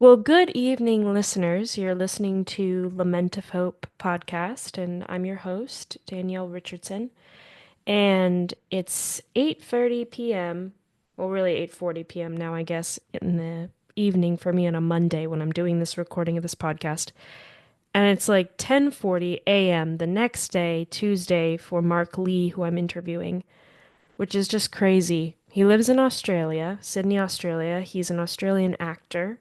Well, good evening, listeners. You're listening to Lament of Hope podcast, and I'm your host, Danielle Richardson. And it's 8:30 p.m. Well, really 8:40 p.m. now, I guess, in the evening for me on a Monday when I'm doing this recording of this podcast. And it's like 10:40 a.m. the next day, Tuesday, for Mark Lee, who I'm interviewing, which is just crazy. He lives in Australia, Sydney, Australia. He's an Australian actor.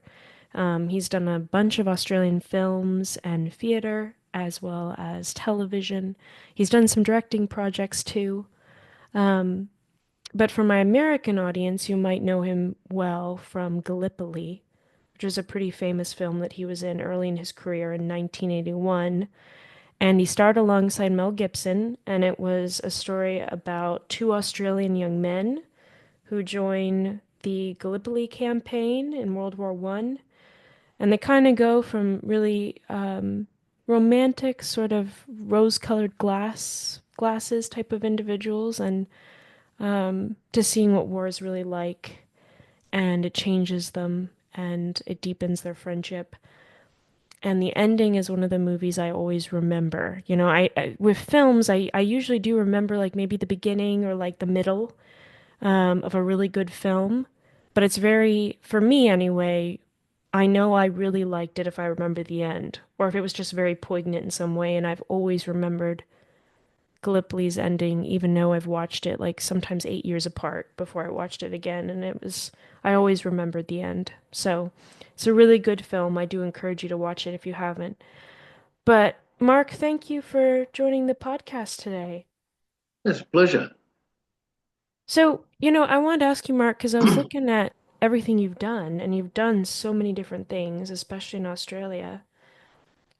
He's done a bunch of Australian films and theater, as well as television. He's done some directing projects too. But for my American audience, you might know him well from Gallipoli, which is a pretty famous film that he was in early in his career in 1981. And he starred alongside Mel Gibson, and it was a story about two Australian young men who join the Gallipoli campaign in World War One. And they kind of go from really romantic, sort of rose-colored glasses type of individuals, and to seeing what war is really like, and it changes them and it deepens their friendship. And the ending is one of the movies I always remember. I with films, I usually do remember like maybe the beginning or like the middle of a really good film, but it's very, for me anyway, I know I really liked it if I remember the end, or if it was just very poignant in some way, and I've always remembered Gallipoli's ending, even though I've watched it like sometimes 8 years apart before I watched it again, and I always remembered the end. So it's a really good film. I do encourage you to watch it if you haven't. But Mark, thank you for joining the podcast today. It's a pleasure. So, I wanted to ask you, Mark, because I was looking at everything you've done, and you've done so many different things, especially in Australia.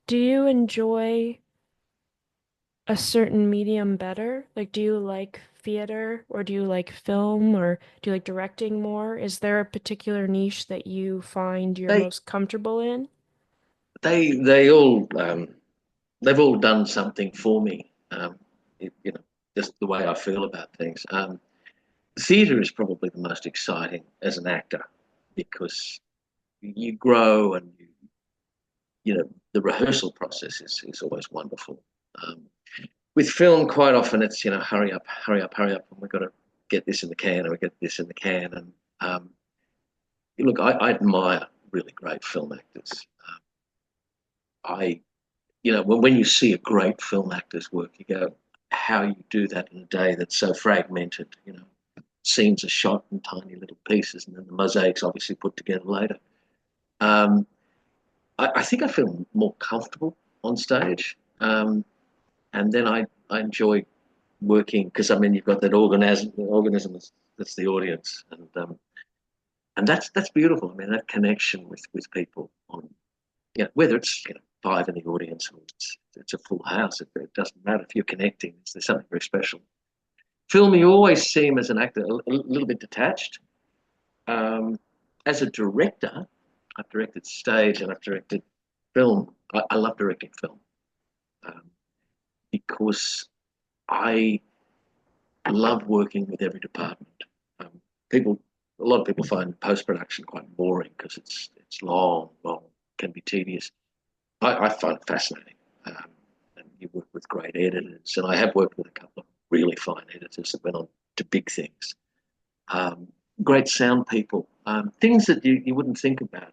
Do you enjoy a certain medium better? Like, do you like theater, or do you like film, or do you like directing more? Is there a particular niche that you find you're They most comfortable in? they all they've all done something for me. You know, just the way I feel about things. Theatre is probably the most exciting as an actor because you grow and the rehearsal process is always wonderful. Um, with film, quite often it's hurry up, hurry up, hurry up, and we've got to get this in the can, and we get this in the can, and look, I admire really great film actors. I when you see a great film actor's work, you go, how you do that in a day that's so fragmented. Scenes are shot in tiny little pieces, and then the mosaic's obviously put together later. Um, I think I feel more comfortable on stage, and then I enjoy working because I mean you've got that organism that's the audience, and that's beautiful. I mean that connection with people on whether it's five in the audience or it's a full house, it doesn't matter if you're connecting. There's something very special. Film, you always seem as an actor a little bit detached. Um, as a director, I've directed stage and I've directed film. I love directing film um, because I love working with every department. Um, people, a lot of people find post production quite boring because it's long, can be tedious. I find it fascinating. And you work with great editors, and I have worked with a couple of really fine editors that went on to big things. Um, Great sound people, things that you wouldn't think about.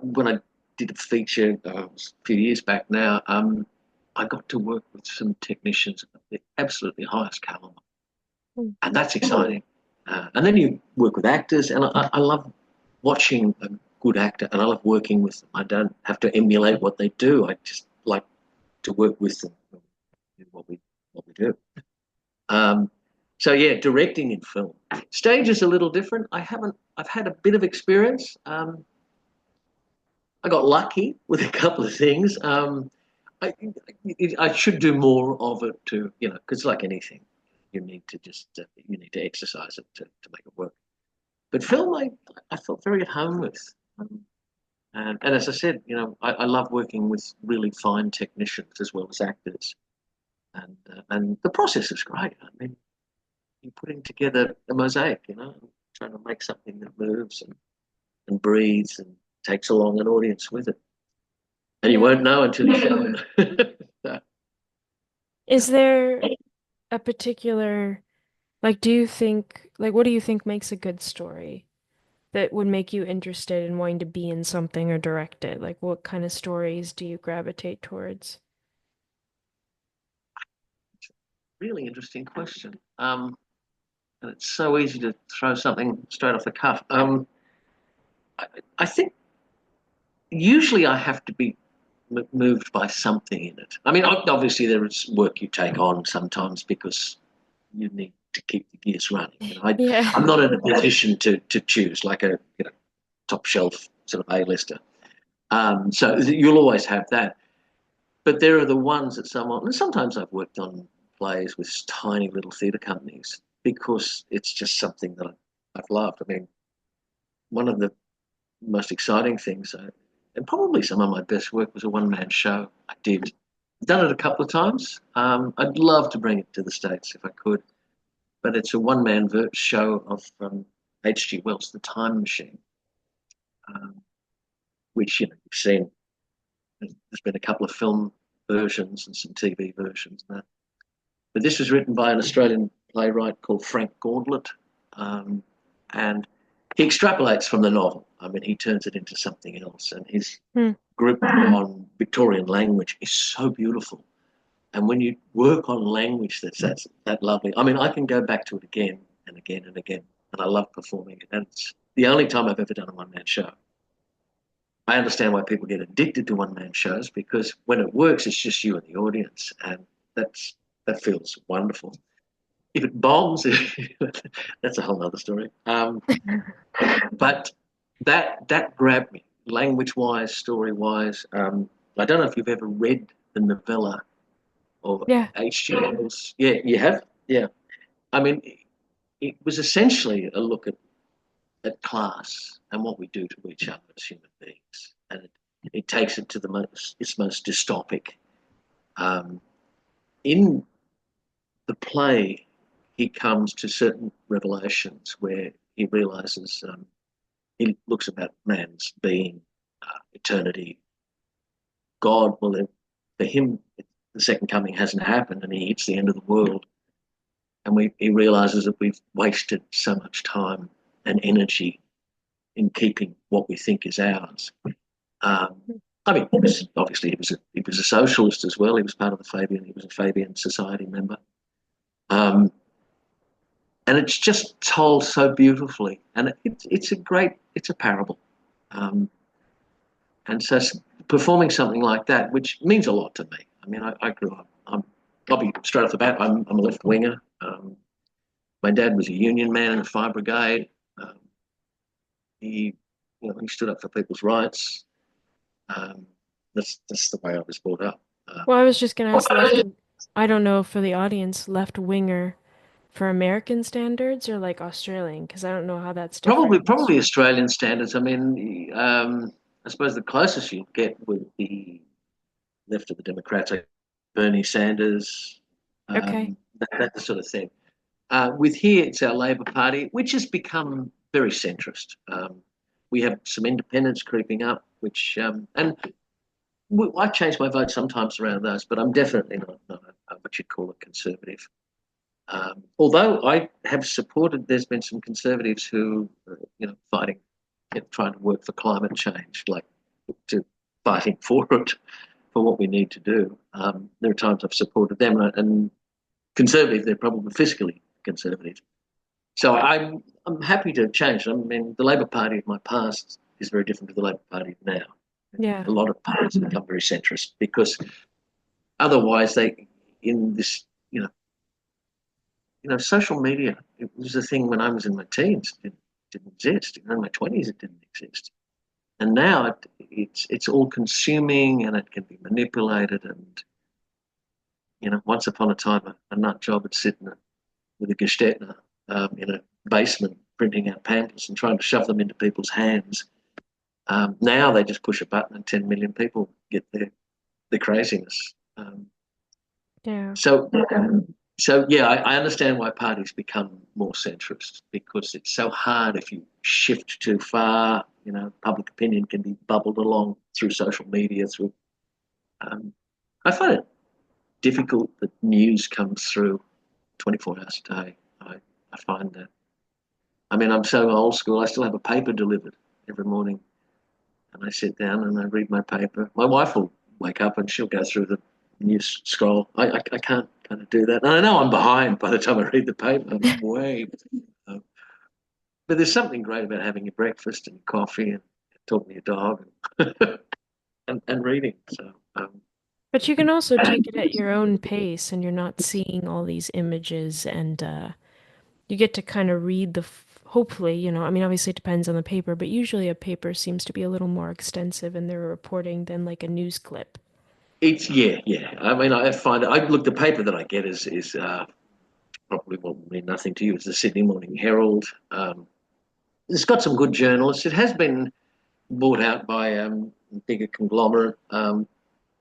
When I did a feature a few years back now, I got to work with some technicians of the absolutely highest caliber, Mm. and that's exciting. And then you work with actors, and I love watching a good actor, and I love working with them. I don't have to emulate what they do. I just like to work with them in what we do. Um, so yeah, directing in film. Stage is a little different. I've had a bit of experience. I got lucky with a couple of things. I, I should do more of it because like anything, you need to exercise it to make it work. But film, I felt very at home with. And as I said, I love working with really fine technicians as well as actors, and the process is great. I mean, you're putting together a mosaic, trying to make something that moves, and breathes and takes along an audience with it. And you won't Yeah. know until you show it. So, Is there a particular, like, do you think, like, what do you think makes a good story that would make you interested in wanting to be in something or direct it? Like, what kind of stories do you gravitate towards? really interesting question. And it's so easy to throw something straight off the cuff. I, I think usually I have to be moved by something in it. I mean, obviously there is work you take on sometimes because you need to keep the gears running. I'm Yeah. not in a position to choose like a top shelf sort of A-lister. So you'll always have that. But there are the ones that someone, and sometimes I've worked on plays with tiny little theatre companies because it's just something that I've loved. I mean, one of the most exciting things, and probably some of my best work, was a one-man show I did. I've done it a couple of times. I'd love to bring it to the States if I could, but it's a one-man show of H.G. Wells' The Time Machine, um, which you've seen. There's been a couple of film versions and some TV versions now. But this was written by an Australian playwright called Frank Gauntlet, um, and he extrapolates from the novel. I mean, he turns it into something else, and his Hmm. grip on Victorian language is so beautiful. And when you work on language that's that lovely, I mean, I can go back to it again and again and again, and I love performing it. And it's the only time I've ever done a one man show. I understand why people get addicted to one man shows because when it works, it's just you and the audience, and that feels wonderful. If it bombs, that's a whole other story. But that grabbed me, language wise, story wise. I don't know if you've ever read the novella of Yeah. H.G. Wells. Yeah, you have. Yeah, I mean, it was essentially a look at class and what we do to each other as human beings, and it takes it to its most dystopic. Um, in the play, he comes to certain revelations where he realizes he looks about man's being, eternity, God. Well, for him, the second coming hasn't happened, and he hits the end of the world, and he realizes that we've wasted so much time and energy in keeping what we think is ours. Um, I mean, obviously he was a socialist as well. He was part of the Fabian. He was a Fabian Society member. Um, and it's just told so beautifully, and it's a parable, um, and so performing something like that, which means a lot to me. I mean, I grew up. I'll be straight off the bat. I'm a left winger. My dad was a union man in the fire brigade. Um, he stood up for people's rights. Um, that's the way I was brought up. Well, I was just gonna ask I don't know for the audience, left winger for American standards or like Australian, because I don't know how that's different Probably in probably Australia. Australian standards. I mean, I suppose the closest you get would be left of the Democrats, like Bernie Sanders, Okay. that sort of thing. With here, it's our Labor Party, which has become very centrist. We have some independents creeping up, which and I change my vote sometimes around those, but I'm definitely not what you'd call a conservative. Although I have supported, there's been some conservatives who, fighting, trying to work for climate change, like to fighting for it, for what we need to do. There are times I've supported them, and conservative, they're probably fiscally conservative. So I'm happy to change. I mean, the Labor Party of my past is very different to the Labor Party of now. Yeah. A lot of parties have become very centrist because otherwise in this, social media, it was a thing when I was in my teens. It didn't exist. In my 20s, it didn't exist. And now it's all consuming and it can be manipulated. And, once upon a time, a nut job would sit with a Gestetner in a basement printing out pamphlets and trying to shove them into people's hands. Now they just push a button and 10 million people get their craziness. Yeah. So So yeah, I understand why parties become more centrist because it's so hard if you shift too far. public opinion can be bubbled along through social media. Um, I find it difficult that news comes through 24 hours a day. I find that. I mean, I'm so old school. I still have a paper delivered every morning, and I sit down and I read my paper. My wife will wake up and she'll go through the news scroll. I can't kind of do that. And I know I'm behind by the time I read the paper. I'm way. Uh, but there's something great about having your breakfast and your coffee and talking to your dog and reading. So But you can also take it at your own pace and you're not seeing all these images and you get to kind of read hopefully, I mean, obviously it depends on the paper, but usually a paper seems to be a little more extensive in their reporting than like a news clip. it's yeah. I mean, I find I look the paper that I get is probably will mean nothing to you. It's the Sydney Morning Herald. It's got some good journalists. It has been bought out by a bigger conglomerate,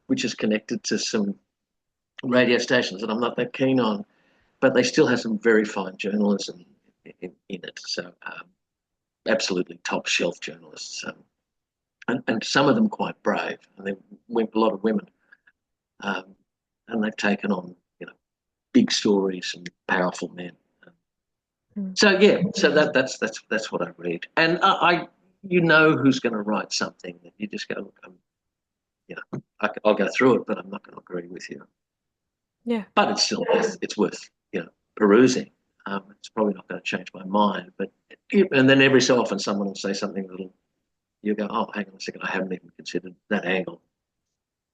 which is connected to some radio stations that I'm not that keen on, but they still have some very fine journalism in it. So absolutely top shelf journalists, and some of them quite brave, and they've a lot of women, um, and they've taken on big stories and powerful men. Mm. So yeah, so that's what I read, and who's going to write something that you just go, look, I'll go through it, but I'm not going to agree with you. Yeah. But it's still it's worth perusing. It's probably not going to change my mind, but and then every so often someone will say something that'll you go, oh, hang on a second, I haven't even considered that angle.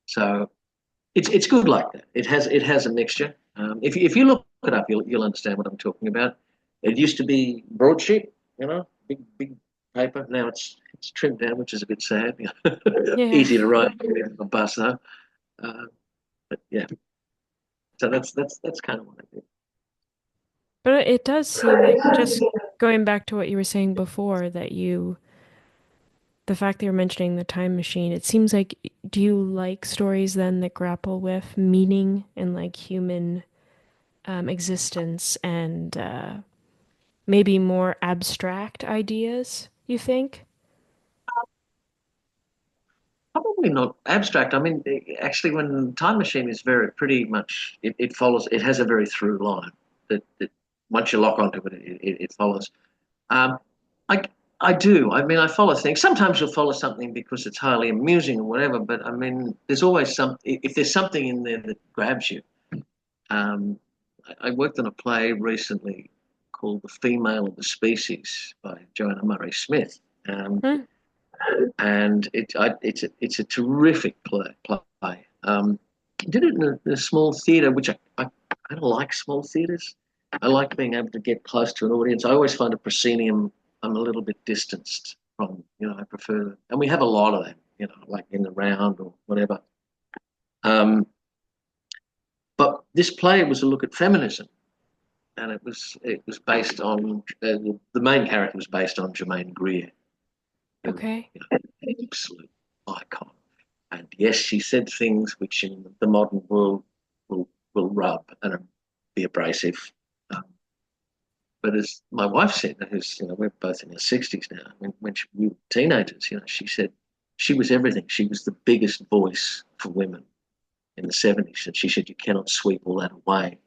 So it's good like that. It has a mixture. If you look it up, you'll understand what I'm talking about. It used to be broadsheet, big paper. Now it's trimmed down, which is a bit sad. Yeah. Easy to write on a bus though. Uh, but yeah, so that's kind of what I do. But it does seem like just going back to what you were saying before, the fact that you're mentioning the time machine, it seems like, do you like stories then that grapple with meaning and like human existence and maybe more abstract ideas, you think? Probably not abstract. I mean, actually, when Time Machine is very pretty much it follows. It has a very through line that once you lock onto it follows. Um, I I do. I mean, I follow things. Sometimes you'll follow something because it's highly amusing or whatever. But I mean, there's always some. If there's something in there that grabs you. Um, I worked on a play recently called "The Female of the Species" by Joanna Murray Smith. Hmm. And it's a terrific play. Did it in a small theatre, which I kind of like small theatres. I like being able to get close to an audience. I always find a proscenium I'm a little bit distanced from. I prefer, and we have a lot of them. Like in the round or whatever. Um, but this play was a look at feminism, and it was based on the main character was based on Germaine Greer, who Okay. an absolute icon. And yes, she said things which in the modern world will rub and be abrasive. Um, but as my wife said, who's we're both in our 60s now. When we were teenagers, she said she was everything. She was the biggest voice for women in the 70s, and she said you cannot sweep all that away.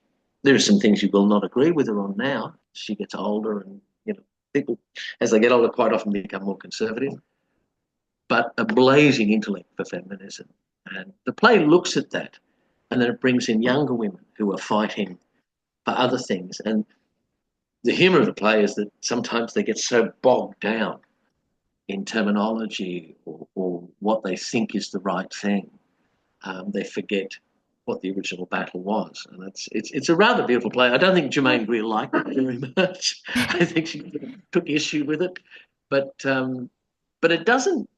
There are some things you will not agree with her on now. She gets older, and people as they get older quite often become more conservative, but a blazing intellect for feminism. And the play looks at that, and then it brings in younger women who are fighting for other things. And the humour of the play is that sometimes they get so bogged down in terminology or what they think is the right thing, they forget what the original battle was. And it's a rather beautiful play. I don't think Yeah. Germaine Greer liked it very much. I think she took issue with it, but it doesn't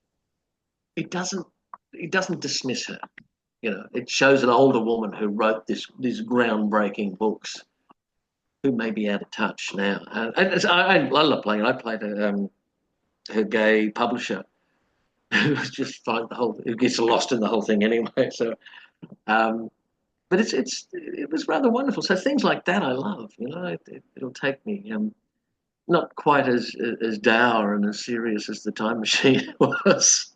it doesn't dismiss her. It shows an older woman who wrote these groundbreaking books who may be out of touch now. I love playing. I played her gay publisher who just find who gets lost in the whole thing anyway. So, um, but it was rather wonderful. So things like that I love. It'll take me. not quite as dour and as serious as the Time Machine was,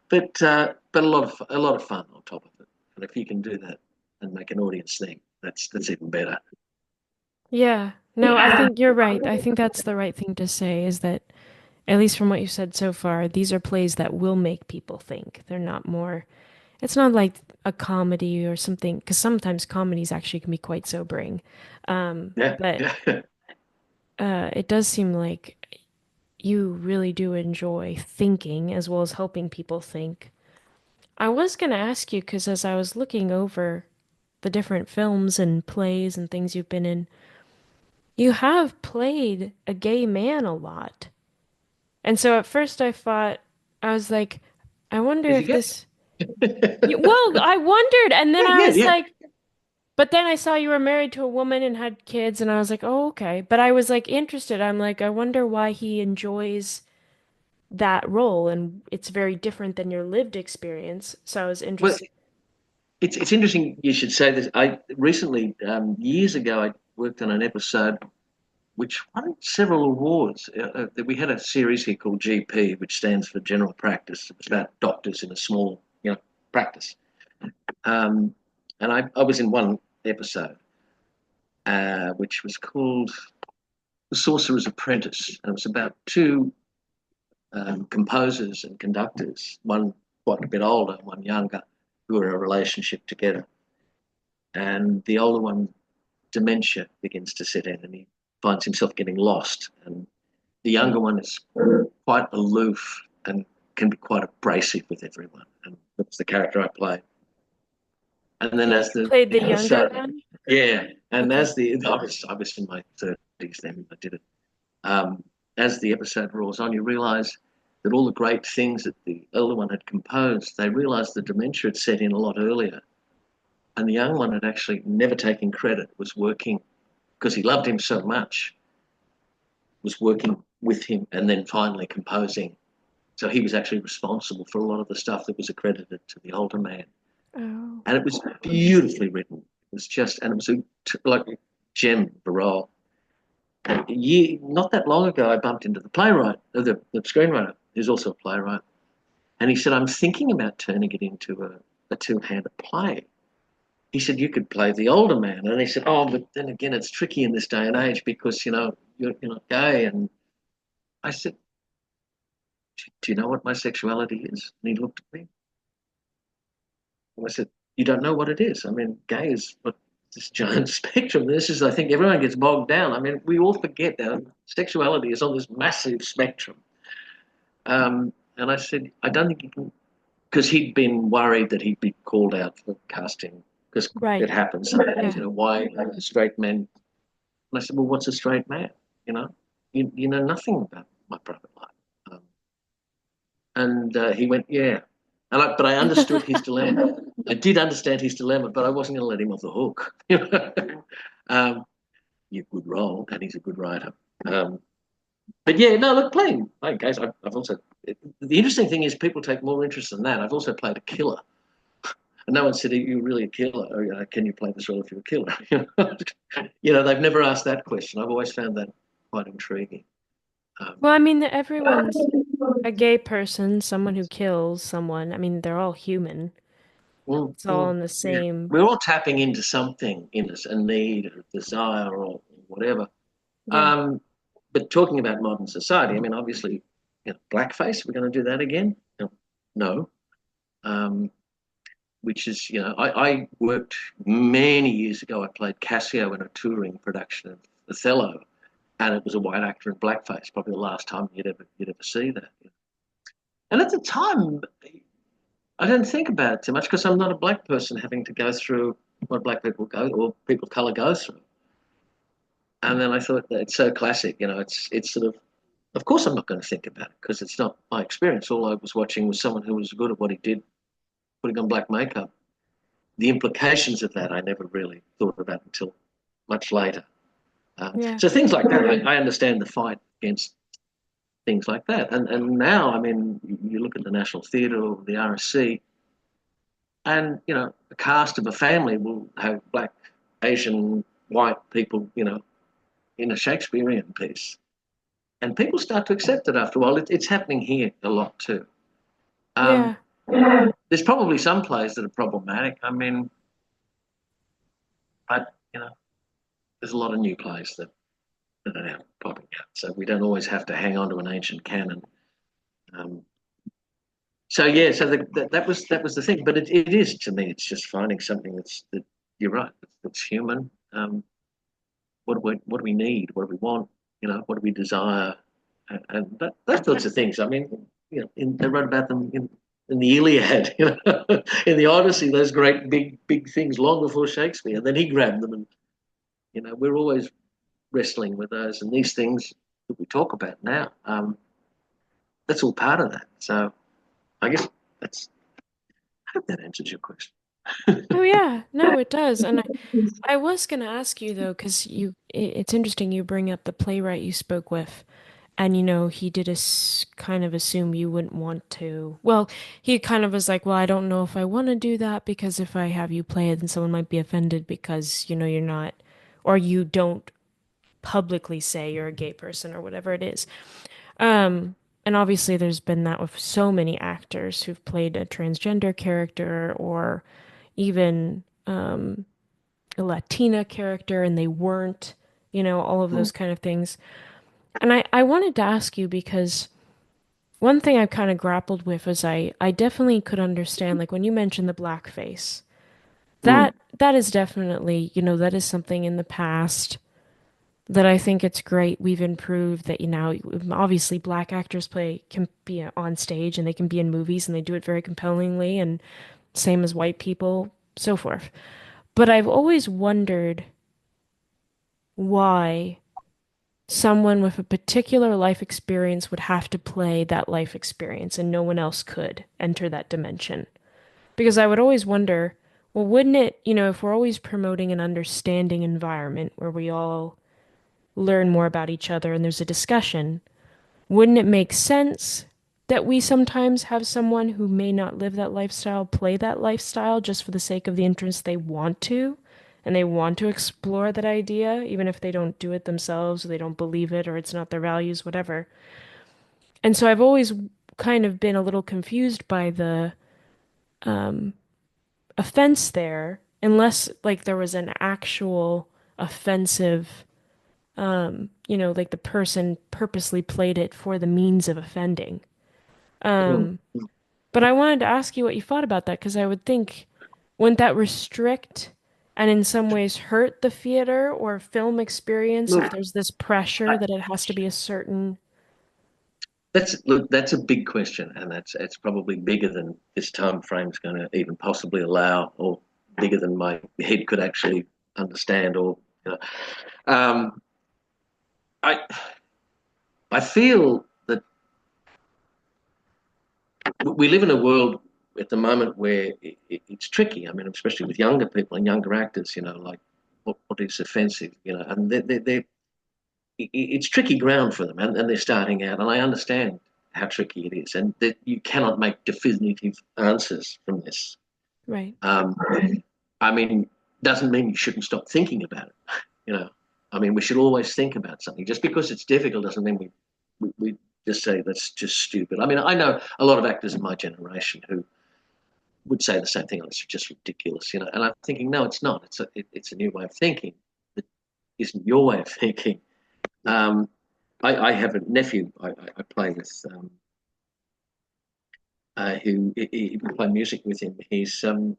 but a lot of fun on top of it. And if you can do that and make an audience think, that's even better. Yeah. No, I think you're right. I think that's the right thing to say is that, at least from what you said so far, these are plays that will make people think. They're not more, it's not like a comedy or something, because sometimes comedies actually can be quite sobering. Yeah, But yeah. it does seem like you really do enjoy thinking as well as helping people think. I was going to ask you, because as I was looking over the different films and plays and things you've been in, you have played a gay man a lot. And so at first I thought, I was like, I wonder Is he if good? this. Well, I wondered, and then Yeah, I yeah, was yeah. like, but then I saw you were married to a woman and had kids, and I was like, oh, okay. But I was like interested. I'm like, I wonder why he enjoys that role, and it's very different than your lived experience. So I was Well, interested. it's interesting you should say this. I recently, years ago, I worked on an episode which won several awards. We had a series here called GP, which stands for General Practice. It was about doctors in a small, practice. Um, and I was in one episode, which was called The Sorcerer's Apprentice. And it was about two composers and conductors, one quite a bit older, one younger, who were in a relationship together. And the older one, dementia begins to set in, and he finds himself getting lost. And the younger one is quite aloof and can be quite abrasive with everyone. And that's the character I play. And then And as you played the younger so one? yeah, and Okay. as I was in my 30s then when I did it. As the episode rolls on, you realise that all the great things that the elder one had composed, they realised the dementia had set in a lot earlier, and the young one had actually never taken credit, was working because he loved him so much, was working with him, and then finally composing. So he was actually responsible for a lot of the stuff that was accredited to the older man. Oh. And it was beautifully written. It was just, and it was like a gem of a role. And not that long ago, I bumped into the playwright, the screenwriter, who's also a playwright, and he said, "I'm thinking about turning it into a two-handed play." He said, "You could play the older man," and he said, "Oh, but then again, it's tricky in this day and age because you're not gay." And I said, "Do you know what my sexuality is?" And he looked at me, and I said, "You don't know what it is. I mean, gay is what this giant spectrum. This is, I think, everyone gets bogged down. I mean, we all forget that sexuality is on this massive spectrum." And I said, "I don't think you can," because he'd been worried that he'd be called out for casting, because it Right. happens sometimes, Yeah. why straight men? And I said, "Well, what's a straight man? You know, you know nothing about my private life." Um, and he went, "Yeah." But I understood his dilemma. I did understand his dilemma, but I wasn't going to let him off the hook. um, you're a good role, and he's a good writer. Um, but yeah, no, look, playing games. I've also, the interesting thing is people take more interest in that. I've also played a killer, and no one said, "Are you really a killer? Or, can you play this role if you're a killer?" They've never asked that question. I've always found that quite intriguing. Um, Well, I mean, everyone's a gay person, someone who kills someone. I mean, they're all human. It's all in the yeah. same. We're all tapping into something in us, a need, a desire, or whatever. Yeah. Um, but talking about modern society, I mean, obviously, blackface. We're going to do that again? No. Um, which is, I worked many years ago. I played Cassio in a touring production of Othello, and it was a white actor in blackface. Probably the last time you'd ever see that. And at the time, I didn't think about it too much because I'm not a black person having to go through what black people go or people of color go through. And then I thought that it's so classic, it's sort of course I'm not going to think about it because it's not my experience. All I was watching was someone who was good at what he did, putting on black makeup. The implications of that I never really thought about until much later. Yeah. So things like that, I understand the fight against things like that. And now, I mean, you look at the National Theatre or the RSC, and the cast of a family will have black, Asian, white people, in a Shakespearean piece, and people start to accept it after a while. It's happening here a lot too. Um, Yeah. there's probably some plays that are problematic. I mean, but there's a lot of new plays that are now popping out, so we don't always have to hang on to an ancient canon. Um, so yeah, so that was the thing. But it is, to me, it's just finding something that you're right, that's human. What do we need? What do we want? What do we desire? And those sorts of things. I mean, they wrote about them in the Iliad, in the Odyssey, those great big things long before Shakespeare. And then he grabbed them, and we're always wrestling with those and these things that we talk about now. That's all part of that. So I guess that's. I hope that answers your question. Oh yeah, no, it does. And I was gonna ask you though, because it's interesting you bring up the playwright you spoke with, and he did kind of assume you wouldn't want to. Well, he kind of was like, well, I don't know if I want to do that because if I have you play it, then someone might be offended because you're not, or you don't publicly say you're a gay person or whatever it is. Um, and obviously there's been that with so many actors who've played a transgender character or even a Latina character and they weren't, all of those kind of things. And I wanted to ask you because one thing I've kind of grappled with is I definitely could understand, like when you mentioned the blackface, Mm. that is definitely, that is something in the past that I think it's great we've improved that, obviously black actors can be on stage and they can be in movies and they do it very compellingly and same as white people, so forth. But I've always wondered why someone with a particular life experience would have to play that life experience and no one else could enter that dimension. Because I would always wonder, well, wouldn't it, if we're always promoting an understanding environment where we all learn more about each other and there's a discussion, wouldn't it make sense that we sometimes have someone who may not live that lifestyle play that lifestyle just for the sake of the interest they want to? And they want to explore that idea, even if they don't do it themselves, or they don't believe it, or it's not their values, whatever. And so I've always kind of been a little confused by the offense there, unless like there was an actual offensive, like the person purposely played it for the means of offending. Mm. But I wanted to ask you what you thought about that, because I would think, wouldn't that restrict and in some ways hurt the theater or film experience if Look, there's this pressure that it has to be a certain. that's a big question, and it's probably bigger than this time frame is going to even possibly allow, or bigger than my head could actually understand. Or you know, um, I I feel that we live in a world at the moment where it's tricky. I mean, especially with younger people and younger actors, like what is offensive, and it's tricky ground for them, and they're starting out, and I understand how tricky it is, and that you cannot make definitive answers from this. Right. Um, I mean, doesn't mean you shouldn't stop thinking about it. You know, I mean, we should always think about something. Just because it's difficult doesn't mean we just say that's just stupid. I mean, I know a lot of actors in my generation who would say the same thing. Oh, it's just ridiculous, And I'm thinking, no, it's not. It's a new way of thinking. It isn't your way of thinking. Um, I have a nephew I play with who we play music with him. He's in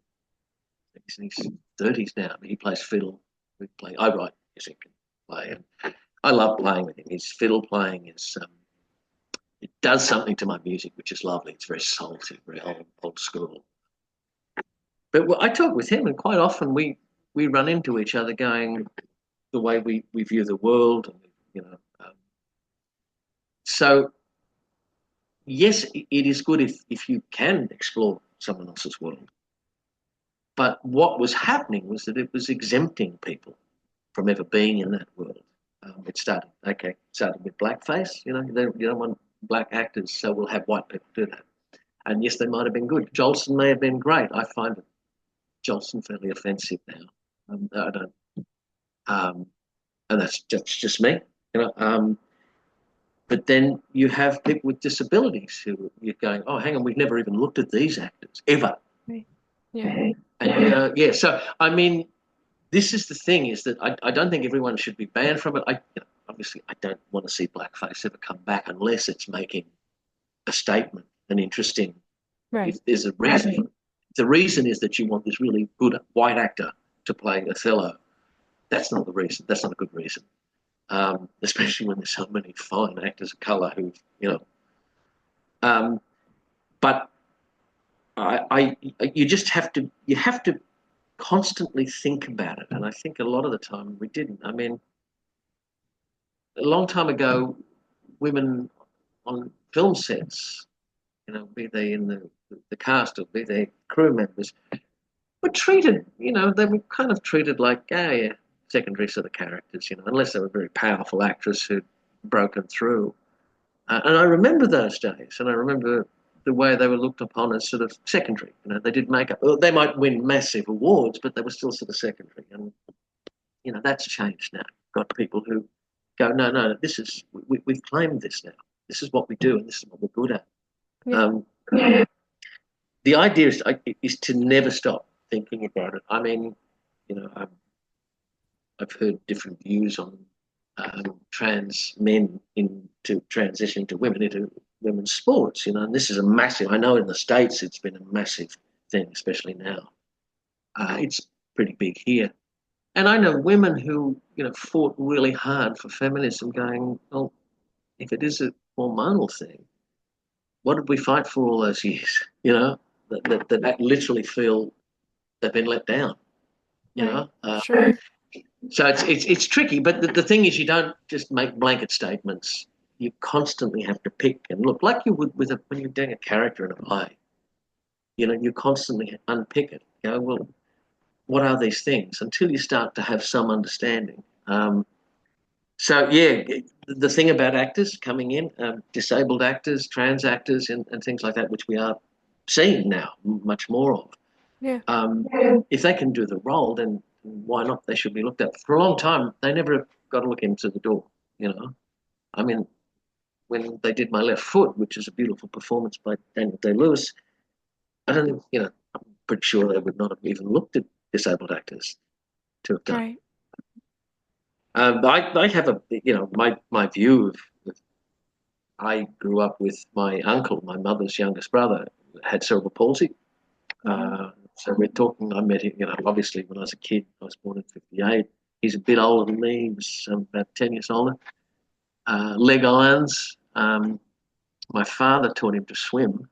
his 30s now. But he plays fiddle. I write music and play, and I love playing with him. His fiddle playing is it does something to my music, which is lovely. It's very salty, very old school. But I talk with him, and quite often we run into each other, going the way we view the world, and so yes, it is good if you can explore someone else's world. But what was happening was that it was exempting people from ever being in that world. It started with blackface. You don't want black actors, so we'll have white people do that. And yes, they might have been good. Jolson may have been great. I find Jolson fairly offensive now. I don't. Um, and that's just me, you know. But then you have people with disabilities who you're going, oh, hang on, we've never even looked at these actors ever. Right. Yeah. And yeah, so I mean, this is the thing: is that I don't think everyone should be banned from it. Obviously I don't want to see blackface ever come back unless it's making a statement, an interesting. Right. If there's a reason, the reason is that you want this really good white actor to play Othello. That's not the reason. That's not a good reason. Especially when there's so many fine actors of colour who, you know. Um, but you just have to constantly think about it, and I think a lot of the time we didn't. I mean, a long time ago, women on film sets, you know, be they in the cast or be they crew members, were treated, you know, they were kind of treated like, yeah, secondary sort of characters, you know, unless they were a very powerful actress who'd broken through. And I remember those days, and I remember the way they were looked upon as sort of secondary. You know, they did make up. Well, they might win massive awards, but they were still sort of secondary. And you know, that's changed now. Got people who go, no, no, this is we've claimed this now. This is what we do, and this is what we're good at. Yeah. Um, the idea is to never stop thinking about it. I mean, you know, I've heard different views on trans men into transitioning to women into women's sports, you know, and this is a massive, I know in the States it's been a massive thing, especially now. It's pretty big here. And I know women who, you know, fought really hard for feminism going, well, if it is a hormonal thing, what did we fight for all those years? You know, that literally feel they've been let down, you Right. know? Sure. So it's tricky, but the thing is, you don't just make blanket statements. You constantly have to pick and look, like you would when you're doing a character in a play. You know, you constantly unpick it. You know, well, what are these things? Until you start to have some understanding. So yeah, the thing about actors coming in, disabled actors, trans actors, and things like that, which we are seeing now much more of. Yeah. Um, if they can do the role, then why not? They should be looked at. For a long time, they never got a look into the door. You know, I mean, when they did My Left Foot, which is a beautiful performance by Daniel Day-Lewis, I don't think, you know, I'm pretty sure they would not have even looked at disabled actors to have done. Right. I have a, you know, my view of I grew up with my uncle, my mother's youngest brother, had cerebral palsy. Hmm. So we're talking, I met him, you know, obviously when I was a kid, I was born in 58. He's a bit older than me. He was about 10 years older. Leg irons. My father taught him to swim.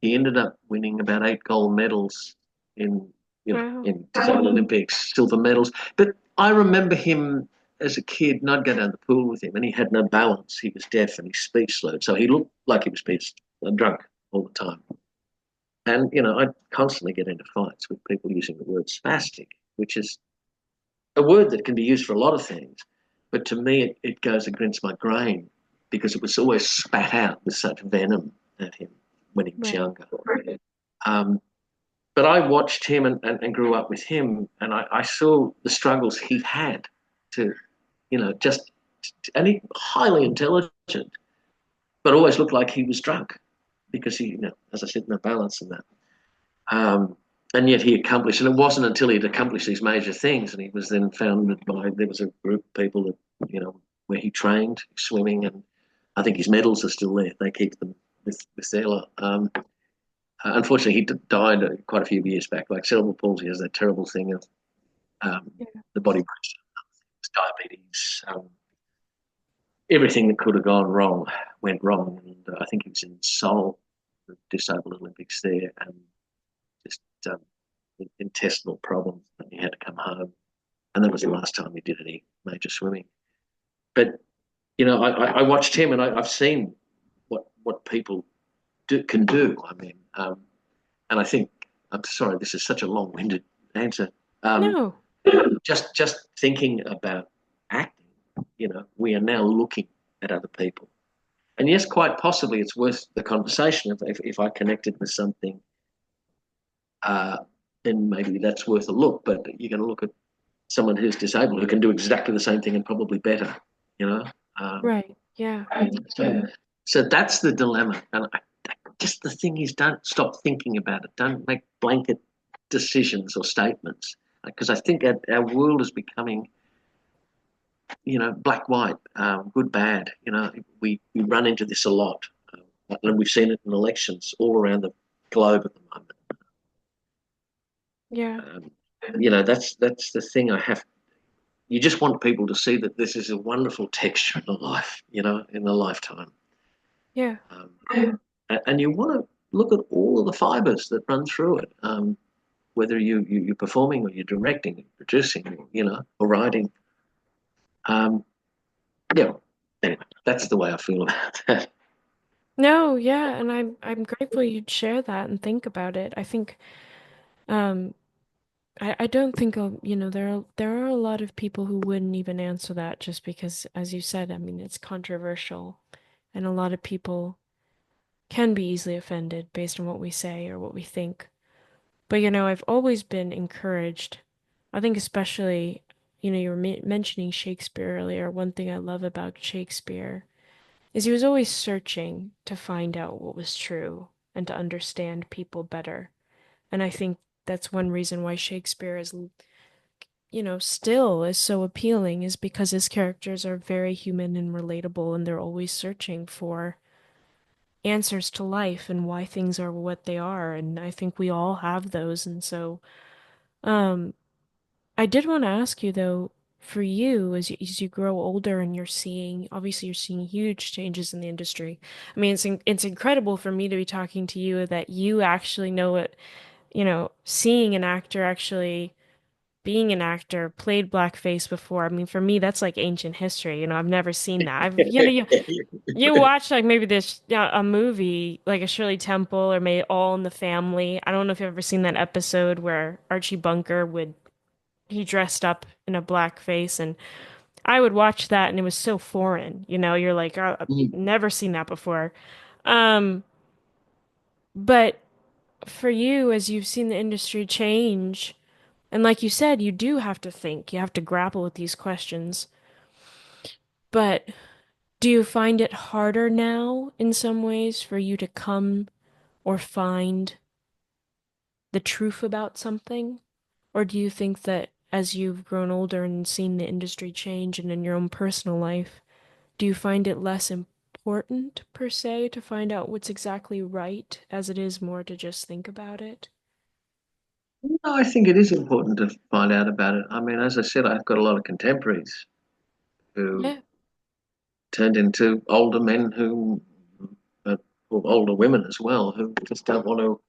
He ended up winning about 8 gold medals in, you know, Wow. in disabled Olympics, silver medals. But I remember him as a kid, and I'd go down the pool with him, and he had no balance. He was deaf and his speech slurred, so he looked like he was drunk all the time. And you know, I'd constantly get into fights with people using the word spastic, which is a word that can be used for a lot of things, but to me, it goes against my grain because it was always spat out with such venom at him when he was Right. younger. Um, but I watched him and grew up with him, and I saw the struggles he had to, you know, just, and he highly intelligent, but always looked like he was drunk because he, you know, as I said, no balance in that. Um, and yet he accomplished, and it wasn't until he'd accomplished these major things, and he was then founded by, there was a group of people that, you know, where he trained swimming, and I think his medals are still there. They keep them with Sailor. Unfortunately, he died quite a few years back. Like cerebral palsy has that terrible thing of Yeah. the body breaks down, diabetes, everything that could have gone wrong went wrong. And I think he was in Seoul, the disabled Olympics there, and just intestinal problems, and he had to come home. And that was the last time he did any major swimming. But you know, I watched him, and I've seen what people can do. I mean, and I think, I'm sorry, this is such a long-winded answer. Um, No. just thinking about acting, you know, we are now looking at other people. And yes, quite possibly it's worth the conversation if I connected with something, uh, then maybe that's worth a look. But you're going to look at someone who's disabled who can do exactly the same thing and probably better, you know. Um, Right. Yeah. so, so that's the dilemma, and just the thing is, don't stop thinking about it. Don't make blanket decisions or statements, because I think our world is becoming, black white, good bad. We run into this a lot, and we've seen it in elections all around the globe at the moment. Yeah. Um, that's the thing. You just want people to see that this is a wonderful texture in a life, in a lifetime. Yeah. And you want to look at all of the fibers that run through it, whether you're performing or you're directing, producing, or writing. Um, yeah. Anyway, that's the way I feel about that. No, yeah, and I'm grateful you'd share that and think about it. I think um I don't think there are a lot of people who wouldn't even answer that just because, as you said, I mean, it's controversial, and a lot of people can be easily offended based on what we say or what we think. But I've always been encouraged. I think especially, you were mentioning Shakespeare earlier. One thing I love about Shakespeare is he was always searching to find out what was true and to understand people better. And I think that's one reason why Shakespeare is, still is so appealing is because his characters are very human and relatable, and they're always searching for answers to life and why things are what they are. And I think we all have those. And so, um, I did want to ask you though, for you, as you grow older and obviously you're seeing huge changes in the industry. I mean, it's incredible for me to be talking to you that you actually know what, seeing an actor actually being an actor, played blackface before. I mean, for me, that's like ancient history. I've never seen that. You watch like maybe this a movie like a Shirley Temple or maybe All in the Family. I don't know if you've ever seen that episode where Archie Bunker would he dressed up in a blackface, and I would watch that and it was so foreign. You're like, oh, I've never seen that before. Um, but for you, as you've seen the industry change, and like you said, you do have to think, you have to grapple with these questions. But do you find it harder now in some ways for you to come or find the truth about something? Or do you think that as you've grown older and seen the industry change and in your own personal life, do you find it less important per se to find out what's exactly right as it is more to just think about it? No, I think it is important to find out about it. I mean, as I said, I've got a lot of contemporaries who Yeah. turned into older men or older women as well, who just don't want to,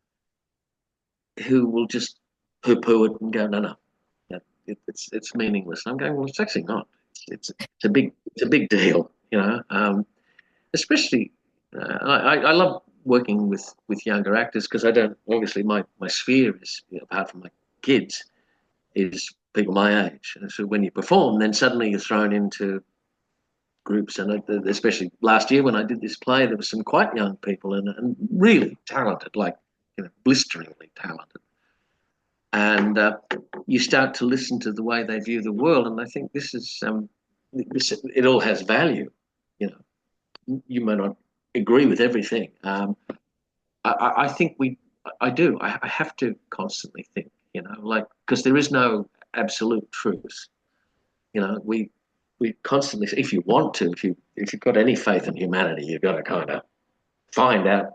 who will just poo-poo it and go, no, no, it's meaningless. And I'm going, well, it's actually not. It's a big deal, especially. I love working with younger actors because I don't obviously my sphere is, apart from my kids, is people my age. And so when you perform, then suddenly you're thrown into groups, and especially last year when I did this play, there were some quite young people and really talented, like blisteringly talented. And you start to listen to the way they view the world, and I think it all has value. You you may not agree with everything. I think I do. I have to constantly think. Like because there is no absolute truth. We constantly, if you want to, if you've got any faith in humanity, you've got to kind of find out,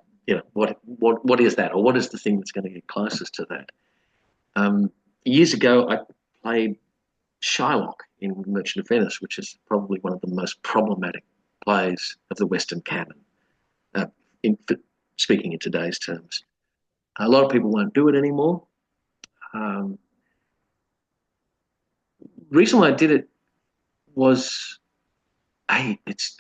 what is that, or what is the thing that's going to get closest to that. Um, Years ago, I played Shylock in Merchant of Venice, which is probably one of the most problematic plays of the Western canon, uh, in, speaking in today's terms. A lot of people won't do it anymore. Um, reason why I did it was, hey, it's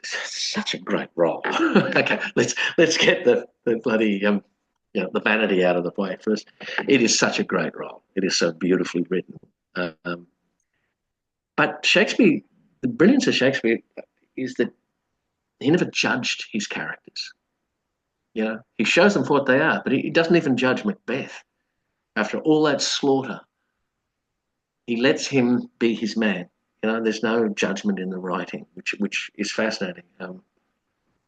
such a great role. Okay, let's get the bloody the vanity out of the way first. It is such a great role. It is so beautifully written. Um, but Shakespeare, the brilliance of Shakespeare is that he never judged his characters. He shows them for what they are, but he doesn't even judge Macbeth after all that slaughter. he lets him be his man. There's no judgment in the writing, which is fascinating. And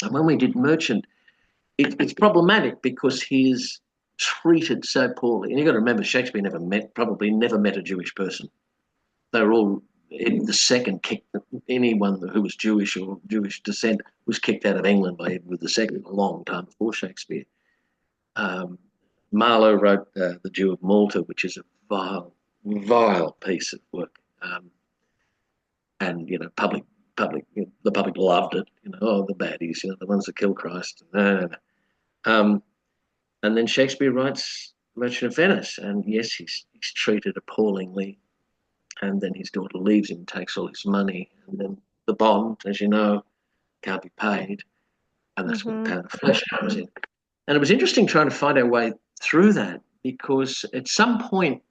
when we did Merchant, it's problematic because he is treated so poorly. And you've got to remember, Shakespeare probably never met a Jewish person. They were all in the second kicked. Anyone who was Jewish or Jewish descent was kicked out of England by Edward II a long time before Shakespeare. Um, Marlowe wrote The Jew of Malta, which is a vile piece of work. And the public loved it. The baddies, the ones that kill Christ. And then Shakespeare writes Merchant of Venice, and yes, he's treated appallingly. And then his daughter leaves him, takes all his money, and then the bond, as you know, can't be paid, and that's where the Mm-hmm. pound of flesh comes in. And it was interesting trying to find our way through that because at some point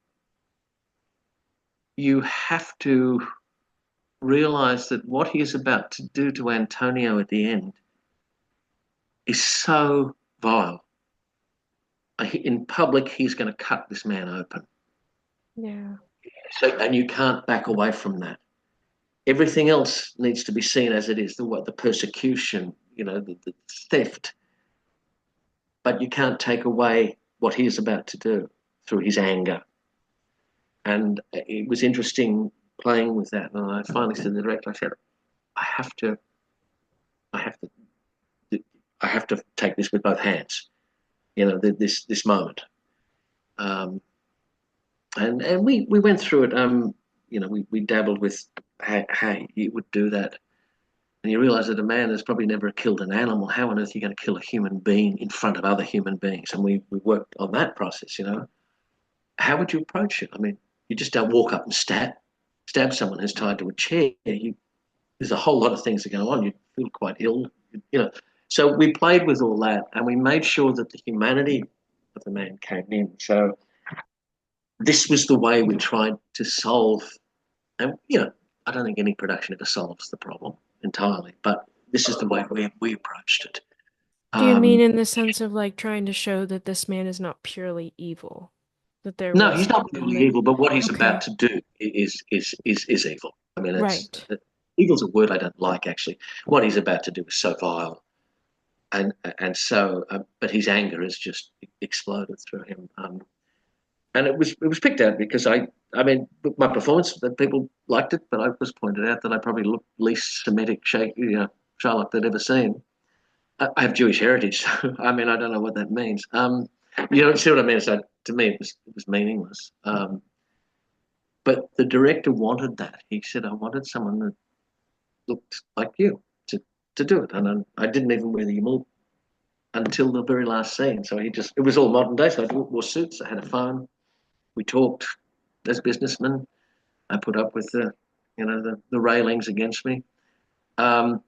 you have to realize that what he is about to do to Antonio at the end is so vile. In public, he's going to cut this man open. Yeah. And you can't back away from that. Everything else needs to be seen as it is, the persecution, the theft, but you can't take away what he is about to do through his anger. And it was interesting playing with that. And I finally said to the director, I said, I have to, I have to, I have to take this with both hands. This moment. Um, and we went through it. We dabbled with how you would do that, and you realise that a man has probably never killed an animal. How on earth are you going to kill a human being in front of other human beings? And we worked on that process. How would you approach it? I mean, you just don't walk up and stab someone who's tied to a chair. There's a whole lot of things that go on. You feel quite ill, you know. So we played with all that, and we made sure that the humanity of the man came in. So this was the way we tried to solve. And I don't think any production ever solves the problem entirely, but this is the way we approached it. Do you mean Um, in the sense of like trying to show that this man is not purely evil? That there no, was he's not purely legitimate. evil, but what he's about Okay. to do is evil. I mean, it's Right. evil's a word I don't like actually. What he's about to do is so vile, but his anger has just exploded through him. And it was picked out because I mean my performance that people liked it, but I was pointed out that I probably looked least Semitic Shylock they'd ever seen. I have Jewish heritage, so I mean I don't know what that means. You don't see what I mean? So to me it was meaningless. But the director wanted that. He said I wanted someone that looked like you to do it, and I didn't even wear the yarmulke until the very last scene. So it was all modern day. So I wore suits. I had a phone. We talked as businessmen. I put up with the railings against me. Um,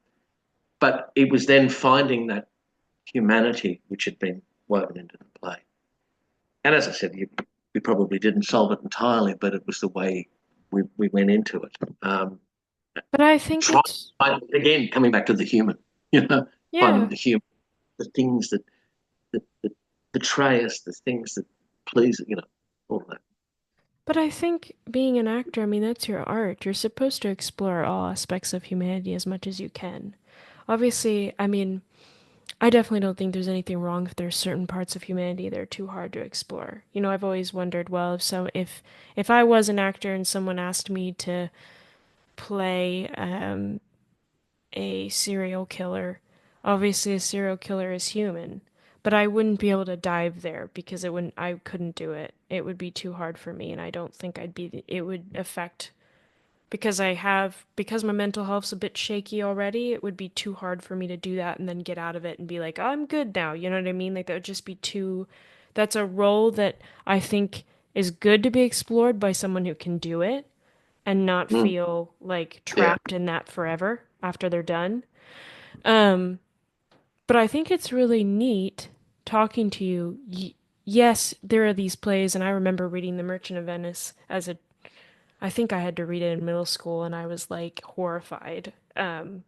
but it was then finding that humanity which had been woven into the play. And as I said, we probably didn't solve it entirely, but it was the way we went into it. But I think it's, Again, coming back to the human, finding yeah. the human, the things that betray us, the things that please, all that. But I think being an actor, I mean, that's your art. You're supposed to explore all aspects of humanity as much as you can. Obviously, I mean, I definitely don't think there's anything wrong if there's certain parts of humanity that are too hard to explore. I've always wondered, well, if I was an actor and someone asked me to play a serial killer, obviously a serial killer is human, but I wouldn't be able to dive there because I couldn't do it. It would be too hard for me, and I don't think it would affect because my mental health's a bit shaky already, it would be too hard for me to do that and then get out of it and be like, I'm good now. You know what I mean? Like that would just be too that's a role that I think is good to be explored by someone who can do it and not Mm, feel like yeah. trapped in that forever after they're done. Um, but I think it's really neat talking to you. Yes, there are these plays, and I remember reading The Merchant of Venice I think I had to read it in middle school, and I was like horrified. It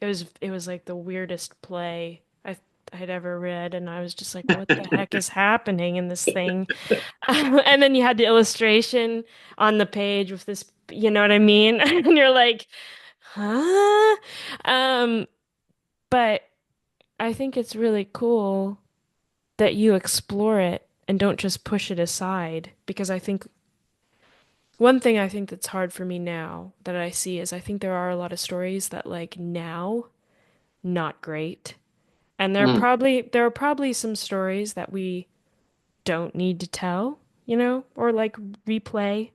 was like the weirdest play. I'd ever read, and I was just like, what the heck is happening in this thing? And then you had the illustration on the page with this, you know what I mean? And you're like, huh? Um, but I think it's really cool that you explore it and don't just push it aside. Because I think one thing I think that's hard for me now that I see is I think there are a lot of stories that like now not great. And Mm, there are probably some stories that we don't need to tell, or like replay.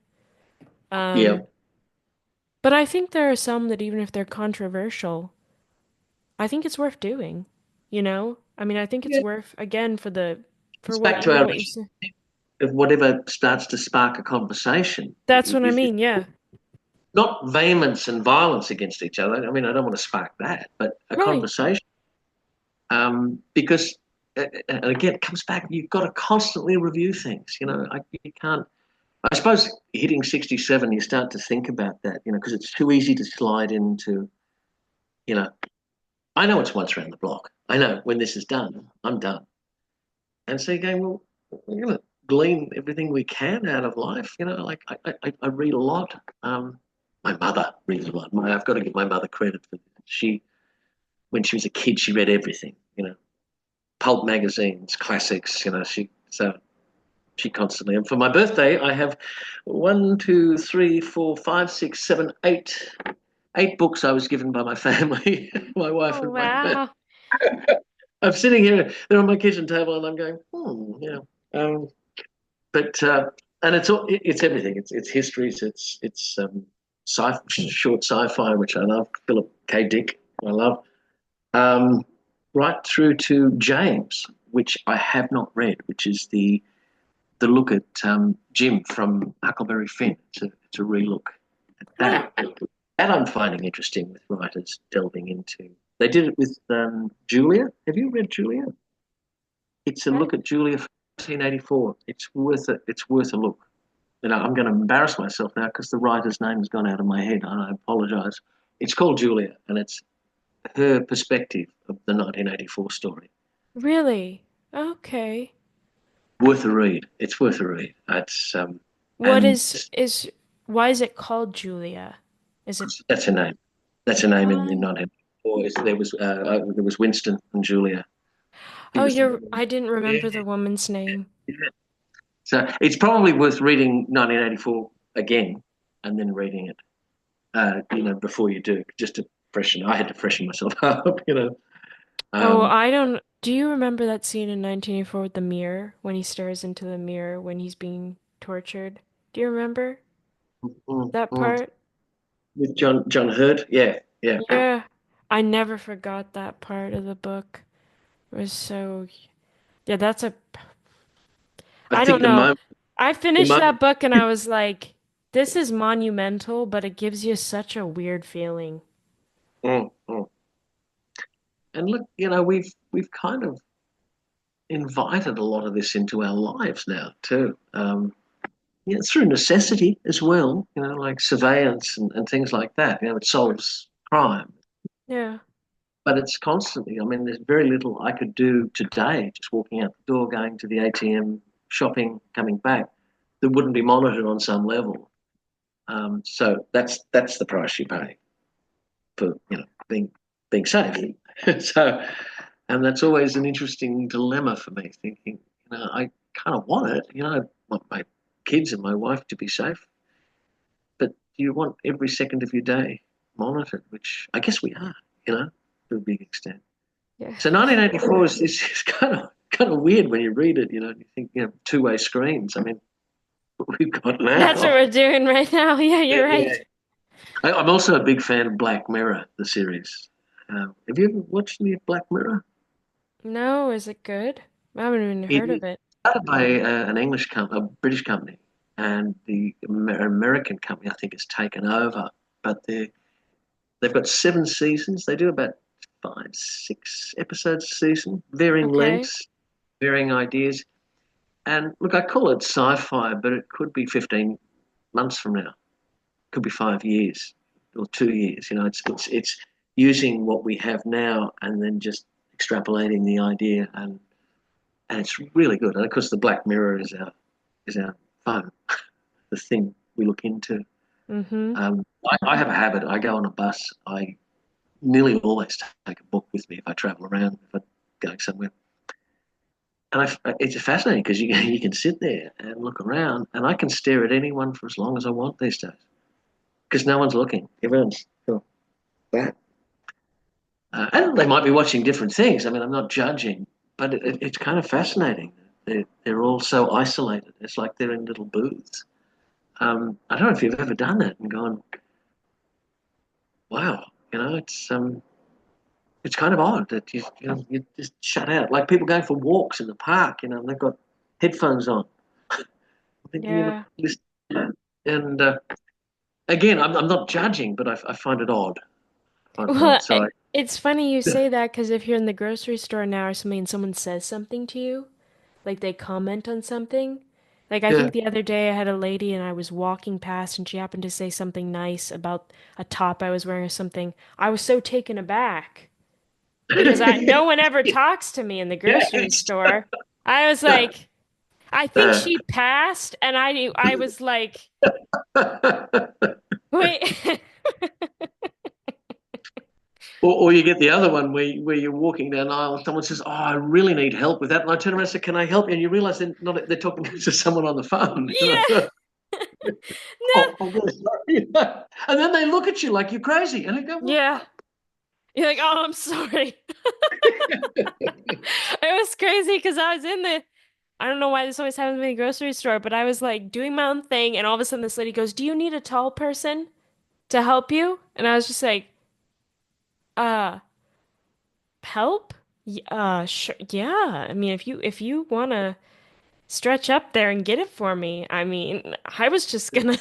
yeah. Um, but I think there are some that even if they're controversial, I think it's worth doing, I mean, I think it's Yeah. worth again for It's what back to our what you said. of whatever starts to spark a conversation. That's what I mean, yeah. Not vehemence and violence against each other. I mean, I don't want to spark that, but a Right. conversation. Because, and again, it comes back. You've got to constantly review things. You can't. I suppose hitting 67, you start to think about that. Because it's too easy to slide into. You know, I know it's once around the block. I know when this is done, I'm done. And so you're going, well, we're going to glean everything we can out of life. Like I read a lot. My mother reads a lot. I've got to give my mother credit for she when she was a kid, she read everything. Pulp magazines, classics. She constantly. And for my birthday, I have one, two, three, four, five, six, seven, eight books I was given by my family, my wife Oh, and my family. wow. I'm sitting here, they're on my kitchen table, and I'm going, Um, but and it's everything. It's histories. It's short sci-fi, which I love. Philip K. Dick, I love. Um, right through to James, which I have not read, which is the look at Jim from Huckleberry Finn. It's a relook at Huh. that. That I'm finding interesting with writers delving into. They did it with Julia. Have you read Julia? It's a I, look at Julia from 1984. It's worth it. It's worth a look. I'm going to embarrass myself now because the writer's name has gone out of my head, and I apologise. It's called Julia, and it's her perspective of the 1984 story. really? Okay. Worth a read. It's worth a read. What And why is it called Julia? Is it, that's a name. That's a name in oh, 1984. There was Winston and Julia. He oh, was the woman. I didn't Yeah. remember the woman's name. Yeah. So it's probably worth reading 1984 again and then reading it, before you do, just to freshen. I had to freshen myself up. Oh, Um, do you remember that scene in 1984 with the mirror when he stares into the mirror when he's being tortured? Do you remember mm, that mm. part? With John Hurt, yeah, yeah. Yeah. I never forgot that part of the book. It was so, yeah, I I think don't the know. moment, I the finished moment, that book and I was like, this is monumental, but it gives you such a weird feeling. mm, mm. And look, we've kind of invited a lot of this into our lives now too. Through necessity as well, like surveillance and things like that. It solves crime, Yeah. but it's constantly. I mean, there's very little I could do today, just walking out the door, going to the ATM, shopping, coming back, that wouldn't be monitored on some level. So that's the price you pay for being safe. So, and that's always an interesting dilemma for me. Thinking, I kind of want it. I want my kids and my wife to be safe, but you want every second of your day monitored, which I guess we are, to a big extent. Yeah. So 1984 is kind of weird when you read it. You think two-way screens. I mean, what we've got That's what now. we're doing right now. Yeah, you're Yeah. right. I'm also a big fan of Black Mirror, the series. Have you ever watched any Black Mirror? No, is it good? I haven't even It heard is of it. started by an a British company, and the American company I think has taken over. But they've got 7 seasons. They do about 5, 6 episodes a season, varying Okay. lengths, varying ideas. And look, I call it sci-fi, but it could be 15 months from now. It could be 5 years or 2 years. It's using what we have now and then just extrapolating the idea, and it's really good. And of course, the Black Mirror is our phone, the thing we look into. Mm-hmm. I have a habit. I go on a bus. I nearly always take a book with me if I travel around, if I'm going somewhere. And it's fascinating because you can sit there and look around, and I can stare at anyone for as long as I want these days because no one's looking. Everyone's that. And they might be watching different things. I mean, I'm not judging, but it's kind of fascinating. They're all so isolated. It's like they're in little booths. I don't know if you've ever done that and gone, wow, it's kind of odd that you just shut out. Like people going for walks in the park, and they've got headphones on. Thinking you Yeah. listen, and again, I'm not judging, but I find it odd. I find it Well, odd. So it's funny you say that because if you're in the grocery store now or something and someone says something to you, like they comment on something, like I yeah. think the other day I had a lady and I was walking past and she happened to say something nice about a top I was wearing or something. I was so taken aback because no one ever talks to me in the grocery Yes. store. I was like, I think she passed, and I was like, wait. Or you get the other one where you're walking down the aisle and someone says, "Oh, I really need help with that," and I turn around and say, "Can I help you?" And you realise they're talking to someone on the phone. Yeah. No. Oh, I'm really sorry. And then they look at you like you're crazy, and they go, "Well, Yeah. You're like, oh, I'm sorry. It was crazy because I was in I don't know why this always happens in the grocery store, but I was like doing my own thing, and all of a sudden this lady goes, "Do you need a tall person to help you?" And I was just like, uh, help? Sure. Yeah. I mean, if you wanna stretch up there and get it for me, I mean, I was just gonna.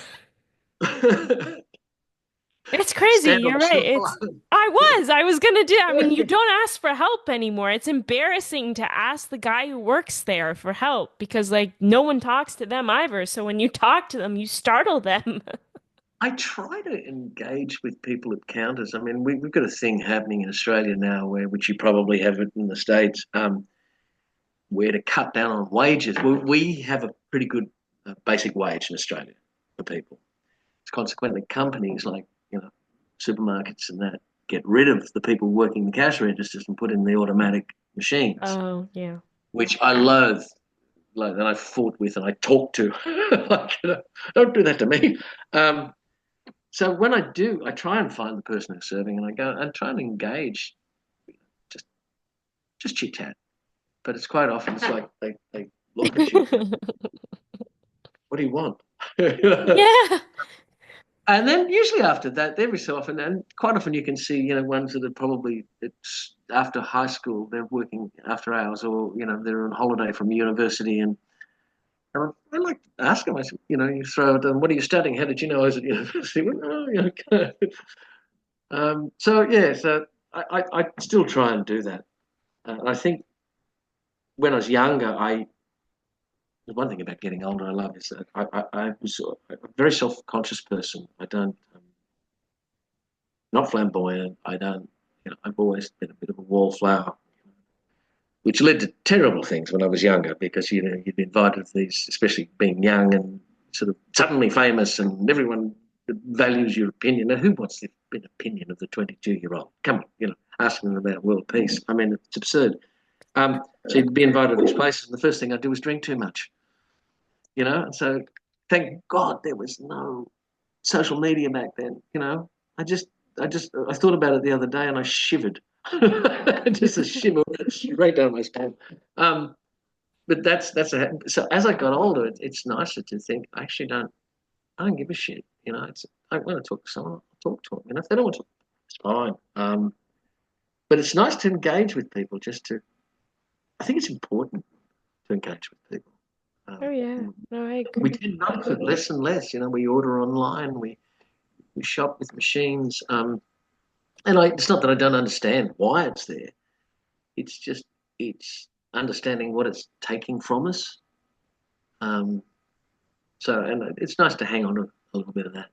It's crazy. stand on You're the right. shelf It's alone." I was gonna do. I mean, you don't ask for help anymore. It's embarrassing to ask the guy who works there for help because like no one talks to them either. So when you talk to them, you startle them. I try to engage with people at counters. I mean, we've got a thing happening in Australia now, which you probably have it in the States, where to cut down on wages. We have a pretty good basic wage in Australia for people. Consequently, companies like supermarkets and that get rid of the people working the cash registers and put in the automatic machines, Oh, yeah. which I loathe. Like that I fought with and I talked to. Like, don't do that to me. Um, so when I do, I try and find the person who's serving, and I go and try and engage, just just chit chat. But it's quite often it's like they look at you. What do you want? Yeah. And then usually after that, every so often, and quite often you can see, ones that are probably it's after high school, they're working after hours, or they're on holiday from university, and I like to ask them. I said, you throw it, what are you studying? How did you know I was at university? Well, oh, okay. So yeah, so I still try and do that. I think when I was younger, the one thing about getting older I love is that I was a very self-conscious person. I don't not flamboyant. I don't, I've always been a bit of a wallflower, which led to terrible things when I was younger because, you'd be invited to these, especially being young and sort of suddenly famous and everyone values your opinion. Now, who wants the opinion of the 22-year-old? Come on, asking them about world peace. I mean, it's absurd. So you'd be invited to these places, and the first thing I'd do was drink too much, So thank God there was no social media back then. I just, I thought about it the other day and I shivered. Just a shiver right down my spine. Um, but so as I got older, it's nicer to think I don't give a shit. I want to talk to someone, I'll talk to them. If they don't want to, it's fine. But it's nice to engage with people. I think it's important to engage with people. Oh, Um, yeah. No, I we agree. tend not to less and less. We order online, we shop with machines. And it's not that I don't understand why it's there. It's just it's understanding what it's taking from us. Um, and it's nice to hang on to a little bit of that.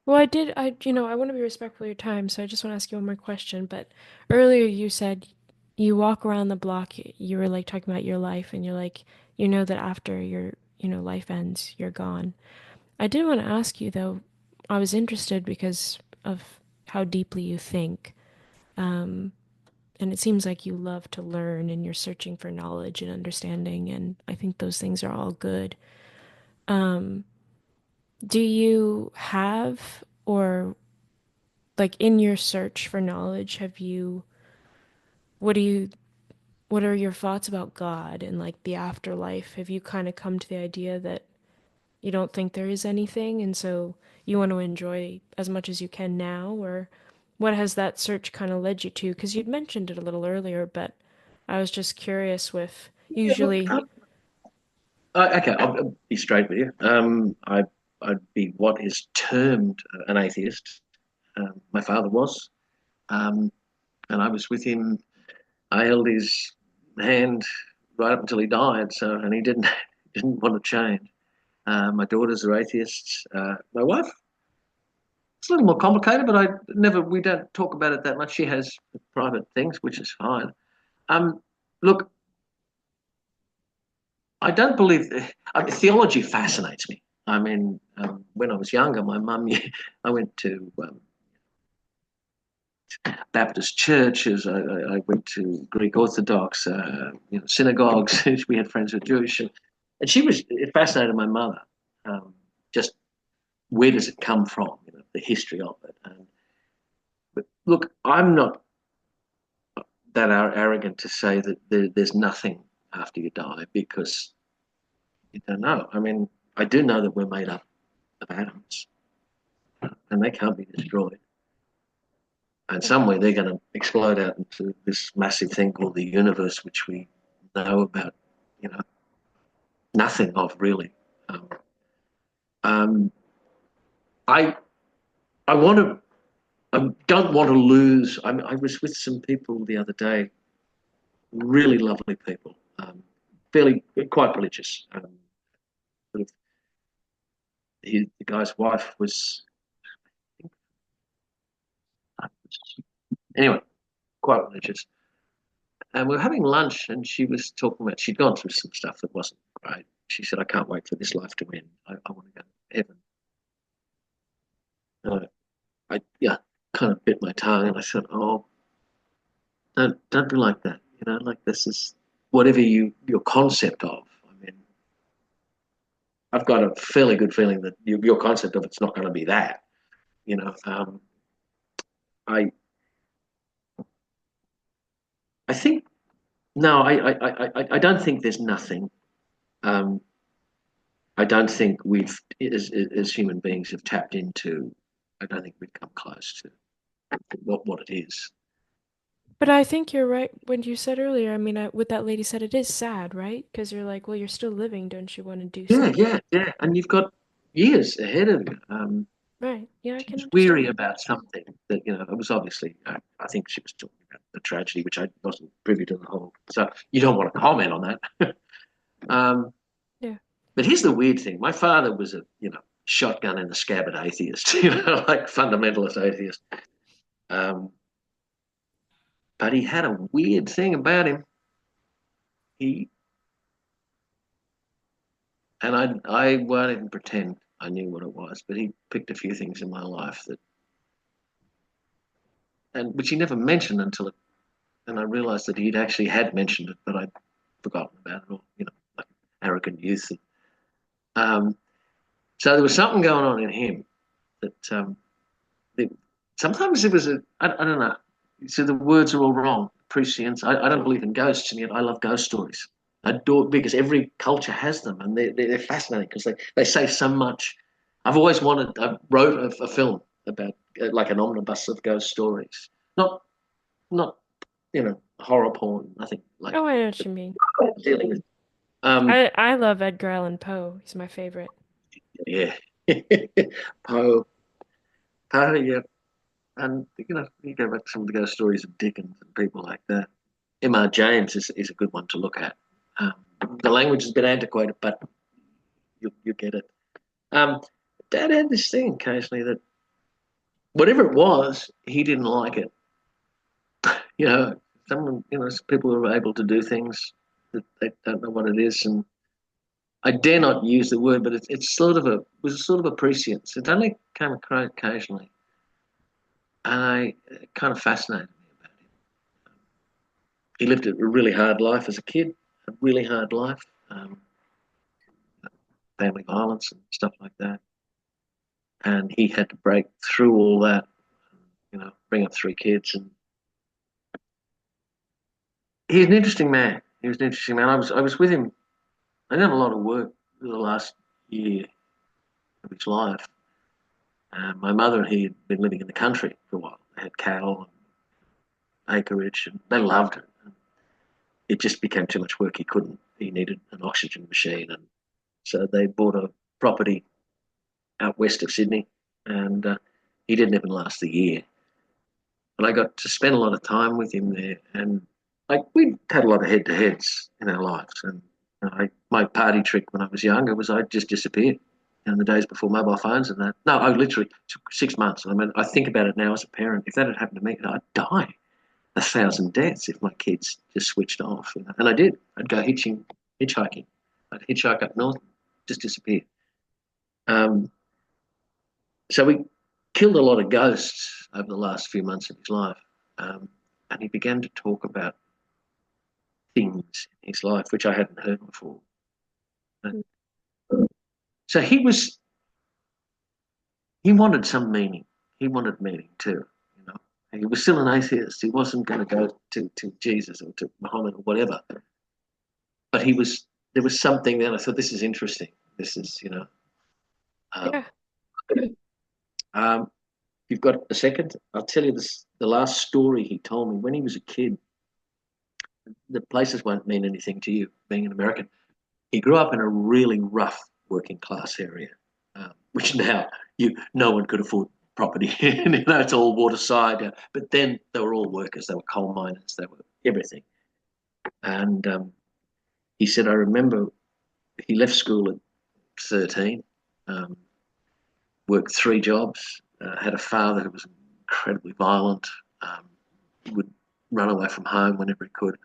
Well, I want to be respectful of your time, so I just want to ask you one more question. But earlier you said you walk around the block, you were like talking about your life, and you're like, you know that after your, life ends, you're gone. I did want to ask you though, I was interested because of how deeply you think. Um, and it seems like you love to learn and you're searching for knowledge and understanding, and I think those things are all good. Um, do you have, or like in your search for knowledge, what do you, what are your thoughts about God and like the afterlife? Have you kind of come to the idea that you don't think there is anything, and so you want to enjoy as much as you can now, or what has that search kind of led you to? Because you'd mentioned it a little earlier, but I was just curious with Yeah, look, usually, okay, I'll be straight with you. I'd be what is termed an atheist. My father was, um, and I was with him. I held his hand right up until he died. So, and he didn't want to change. My daughters are atheists. My wife, it's a little more complicated, but we don't talk about it that much. She has private things, which is fine. Um, Look, I don't believe theology fascinates me. I mean, when I was younger, my mum, I went to Baptist churches. I went to Greek Orthodox, synagogues. We had friends who were Jewish, and she was it fascinated my mother. Just where does it come from? The history of it. But look, I'm not that arrogant to say that there's nothing after you die because you don't know. I mean, I do know that we're made up of atoms and they can't be destroyed. And somewhere they're going to explode out into this massive thing called the universe, which we know about, you know, nothing of really. Um, um, I I want to. I don't want to lose. I was with some people the other day, really lovely people, fairly quite religious. Sort of, the guy's wife was anyway quite religious, and we were having lunch, and she was talking about she'd gone through some stuff that wasn't right. She said, "I can't wait for this life to end. I want to go to heaven." I yeah, kind of bit my tongue, and I said, "Oh, don't be like that. Like this is whatever your concept of. I mean, I've got a fairly good feeling that your concept of it's not going to be that. You know, I I think no, I don't think there's nothing. Um, I don't think we've as human beings have tapped into. I don't think we've come close to what it is. but I think you're right when you said earlier. I mean, what that lady said, it is sad, right? Because you're like, well, you're still living, don't you want to do Yeah, something? yeah, yeah. And you've got years ahead of you. Right. Yeah, I She can was weary understand. about something that, it was obviously, I think she was talking about the tragedy, which I wasn't privy to the whole. So you don't want to comment on that. um, Yeah. but here's the weird thing. My father was a, shotgun in the scabbard atheist, like fundamentalist atheist. Um, but he had a weird thing about him. He, and I won't even pretend I knew what it was, but he picked a few things in my life and which he never mentioned until and I realized that he'd actually had mentioned it, but I'd forgotten about it all, like arrogant youth. Um, so there was something going on in him that, that sometimes it was I don't know. So the words are all wrong. Prescience. I don't believe in ghosts, and yet I love ghost stories. I adore because every culture has them, and they're fascinating because they say so much. I've always wanted. I wrote a film about like an omnibus of ghost stories, not horror porn. Nothing like Oh, I know what you mean. dealing with. Um, I love Edgar Allan Poe. He's my favorite. yeah, Poe, Poe, yeah, and you go back to some of the ghost stories of Dickens and people like that. M.R. James is a good one to look at. Um, the language has been antiquated, but you get it. Um, Dad had this thing occasionally that whatever it was, he didn't like it. You know, Someone, people who are able to do things that they don't know what it is, and I dare not use the word, but it's sort of was sort of a prescience. It only came across occasionally, and it kind of fascinated me about him. He lived a really hard life as a kid, a really hard life, family violence and stuff like that, and he had to break through all that, bring up three kids, and he's an interesting man. He was an interesting man. I was with him. I did a lot of work the last year of his life. My mother and he had been living in the country for a while. They had cattle and acreage, and they loved it. And it just became too much work. He couldn't. He needed an oxygen machine, and so they bought a property out west of Sydney, and he didn't even last the year. But I got to spend a lot of time with him there, and like we had a lot of head-to-heads in our lives. And my party trick when I was younger was I'd just disappear. In the days before mobile phones and that. No, I literally took 6 months. I mean, I think about it now as a parent. If that had happened to me, I'd die 1,000 deaths if my kids just switched off. And I did. I'd go hitchhiking. I'd hitchhike up north, just disappear. Um, so we killed a lot of ghosts over the last few months of his life. And he began to talk about things in his life which I hadn't heard before. So he wanted some meaning. He wanted meaning too. You know, he was still an atheist. He wasn't going to go to Jesus or to Muhammad or whatever. But there was something there. I thought this is interesting. This is um, Yeah. um, you've got a second. I'll tell you this. The last story he told me when he was a kid. The places won't mean anything to you, being an American. He grew up in a really rough working class area, which now no one could afford property. It's all waterside. But then they were all workers. They were coal miners. They were everything. And he said, I remember he left school at 13, um, worked three jobs, had a father who was incredibly violent, would run away from home whenever he could.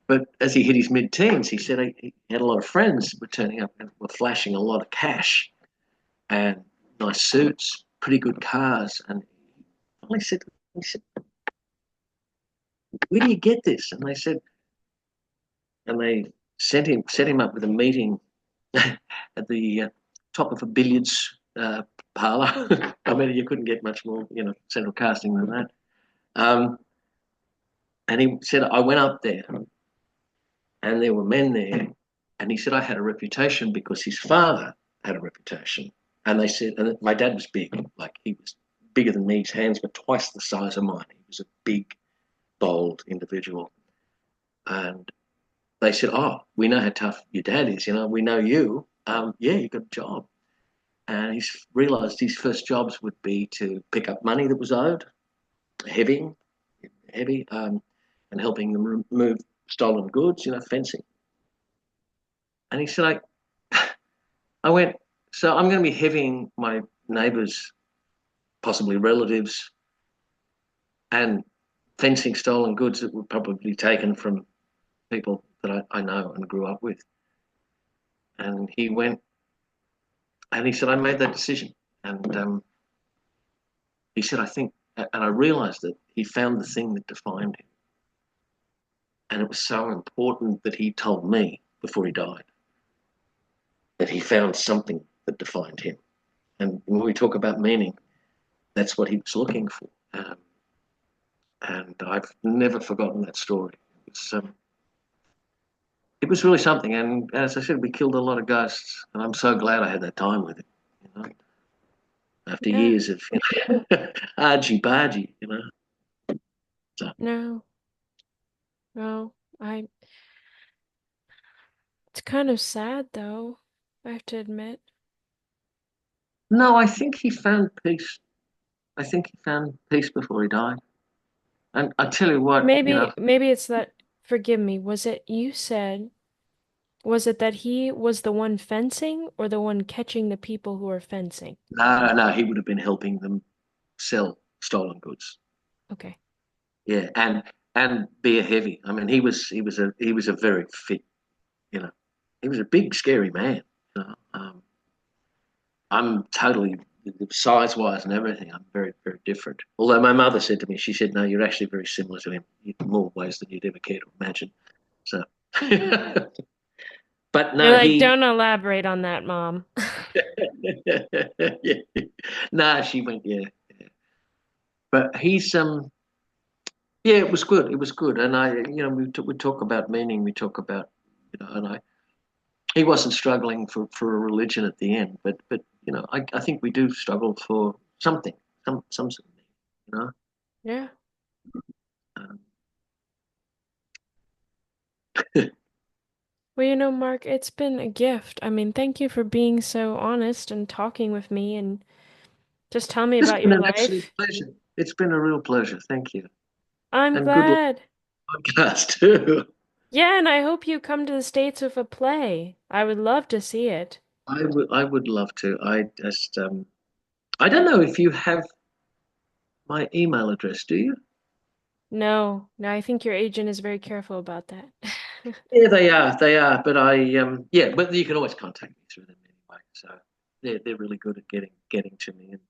But as he hit his mid-teens, he said he had a lot of friends were turning up and were flashing a lot of cash and nice suits, pretty good cars. And he said, where do you get this? And they set him up with a meeting at the top of a billiards parlor. I mean, you couldn't get much more, central casting than that. And he said, I went up there and there were men there. And he said, I had a reputation because his father had a reputation. And they said, and my dad was big, like he was bigger than me. His hands were twice the size of mine. He was a big, bold individual. And they said, oh, we know how tough your dad is. We know you. Yeah, you got a job. And he's realised his first jobs would be to pick up money that was owed, heavy, and helping them move stolen goods, fencing. And he said, I went, so I'm going to be heavying my neighbours, possibly relatives, and fencing stolen goods that were probably taken from people that I know and grew up with. And he went, and he said, I made that decision. And he said, I think, and I realised that he found the thing that defined him. And it was so important that he told me before he died that he found something that defined him. And when we talk about meaning, that's what he was looking for. And I've never forgotten that story. It was really something. And as I said, we killed a lot of ghosts. And I'm so glad I had that time with him, after Yeah. years of argy bargy, So, No. No. It's kind of sad though, I have to admit. no, I think he found peace. I think he found peace before he died. And I tell you what, Maybe it's that, forgive me, was it that he was the one fencing or the one catching the people who are fencing? no, no, he would have been helping them sell stolen goods. Okay. Yeah, and beer heavy. I mean, he was a very fit, you know, he was a big, scary man. You know? I'm totally size wise and everything. I'm very, very different. Although my mother said to me, she said, "No, you're actually very similar to him in more ways than you'd ever care to imagine." So, but You're no, like, he, don't elaborate on that, Mom. yeah. No, she went, yeah, yeah. But yeah, it was good. It was good, and we talk about meaning. We talk about, and he wasn't struggling for a religion at the end, but I think we do struggle for something, some sort of meaning, you know. Yeah. Um, Well, Mark, it's been a gift. I mean, thank you for being so honest and talking with me and just tell me it's about been your an absolute life. pleasure. It's been a real pleasure. Thank you, I'm and good luck glad. on the podcast too. Yeah, and I hope you come to the States with a play. I would love to see it. I would love to. I don't know if you have my email address. Do you? No, no, I think your agent is very careful about that. Yeah, they are. They are. But yeah, but you can always contact me through them anyway. So they're really good at getting to me, and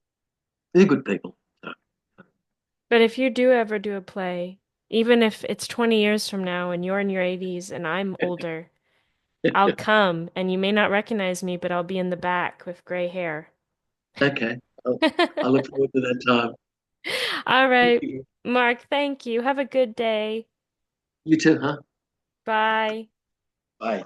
they're good people. So But if you do ever do a play, even if it's 20 years from now and you're in your 80s and I'm older, I'll come and you may not recognize me, but I'll be in the back with gray hair. okay, I look forward to that time. All Thank right, you. Mark, thank you. Have a good day. You too, huh? Bye. Bye.